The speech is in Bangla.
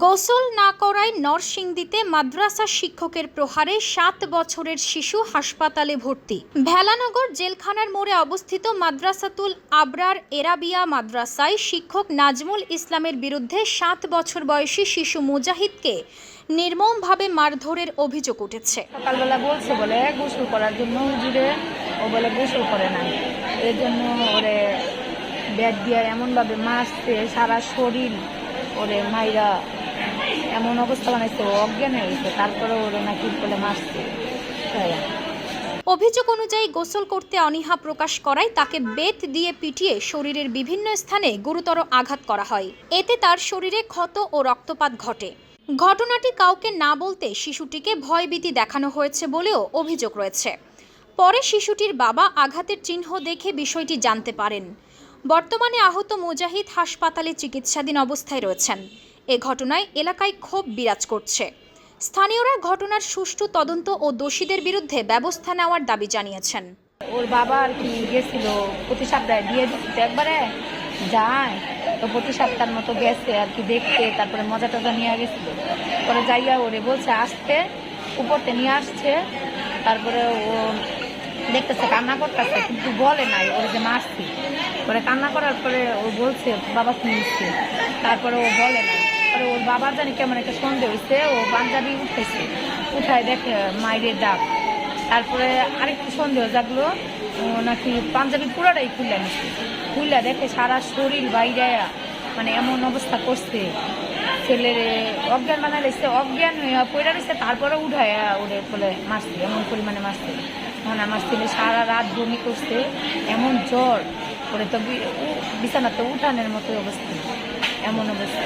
গোসল না করায় নরসিংদীতে মাদ্রাসা শিক্ষকের প্রহারে ৭ বছরের শিশু হাসপাতালে ভর্তি। ভেলানগর জেলখানার মোড়ে অবস্থিত মাদ্রাসাতুল আবরার এরাবিয়া মাদ্রাসায় শিক্ষক নাজমুল ইসলামের বিরুদ্ধে ৭ বছর বয়সী শিশু মুজাহিদকে নির্মমভাবে মারধরের অভিযোগ উঠেছে। সকালবেলা বলছে বলে গোসল করার জন্য হুজুরে, ও বলে গোসল করে নাই, এর জন্য ওরে ব্যাট দিয়ে এমনভাবে মারছে, সারা শরীর ওরে মাইরা এমন অবস্থা বানাইছে, ও অজ্ঞান হয়ে গেছে। তারপরে ওরে নাকি বলে মারছে। অভিযোগ অনুযায়ী গোসল করতে অনীহা প্রকাশ করায় তাকে বেত দিয়ে পিটিয়ে শরীরের বিভিন্ন স্থানে গুরুতর আঘাত করা হয়। এতে তার শরীরে ক্ষত ও রক্তপাত ঘটে। ঘটনাটি কাউকে না বলতে শিশুটিকে ভয়ভীতি দেখানো হয়েছে বলেও অভিযোগ রয়েছে। পরে শিশুটির বাবা আঘাতের চিহ্ন দেখে বিষয়টি জানতে পারেন। বর্তমানে আহত মুজাহিদ হাসপাতালে চিকিৎসাধীন অবস্থায় রয়েছেন। এ ঘটনায় এলাকায় ক্ষোভ বিরাজ করছে। স্থানীয়রা ঘটনার সুষ্ঠু তদন্ত ও দোষীদের বিরুদ্ধে ব্যবস্থা নেওয়ার দাবি জানিয়েছেন। ওর বাবা আর কি গেছিল প্রতি সপ্তাহে, দিয়ে দিচ্ছে একবারে যায়, তো প্রতি সপ্তাহের মতো গেছে আর কি দেখতে, তারপরে মজা টজা নিয়ে গেছিল। পরে যাইয়া ওরে বলছে আসতে, উপরতে নিয়ে আসছে, তারপরে ও দেখতেছে কান্না করতেছে, কিন্তু বলে নাই ওর যে মারছি। পরে কান্না করার পরে ও বলছে বাবা শুনছে, তারপরে ও বলে না। পরে ওর বাবার জানি কেমন একটা সন্দেহ হয়েছে, ও পাঞ্জাবি উঠতেছে, উঠায় দেখে মায়ের ডাক। তারপরে আরেকটু সন্দেহ জাগলো, ও নাকি পাঞ্জাবি পুরোটাই খুলে নিচ্ছে, খুলে দেখে সারা শরীর বাইরে মানে এমন অবস্থা করছে, ছেলের অজ্ঞান বানাই লাগছে, অজ্ঞান হয়ে পড়ে রয়েছে। তারপরে উঠায় ওরে বলে মারছে, এমন পরিমাণে মারছে। তখন আমার ছেলে সারা রাত বমি করছে, এমন জ্বর, ওরে তো বিছানাতে উঠানের মতো অবস্থা, এমন অবস্থা।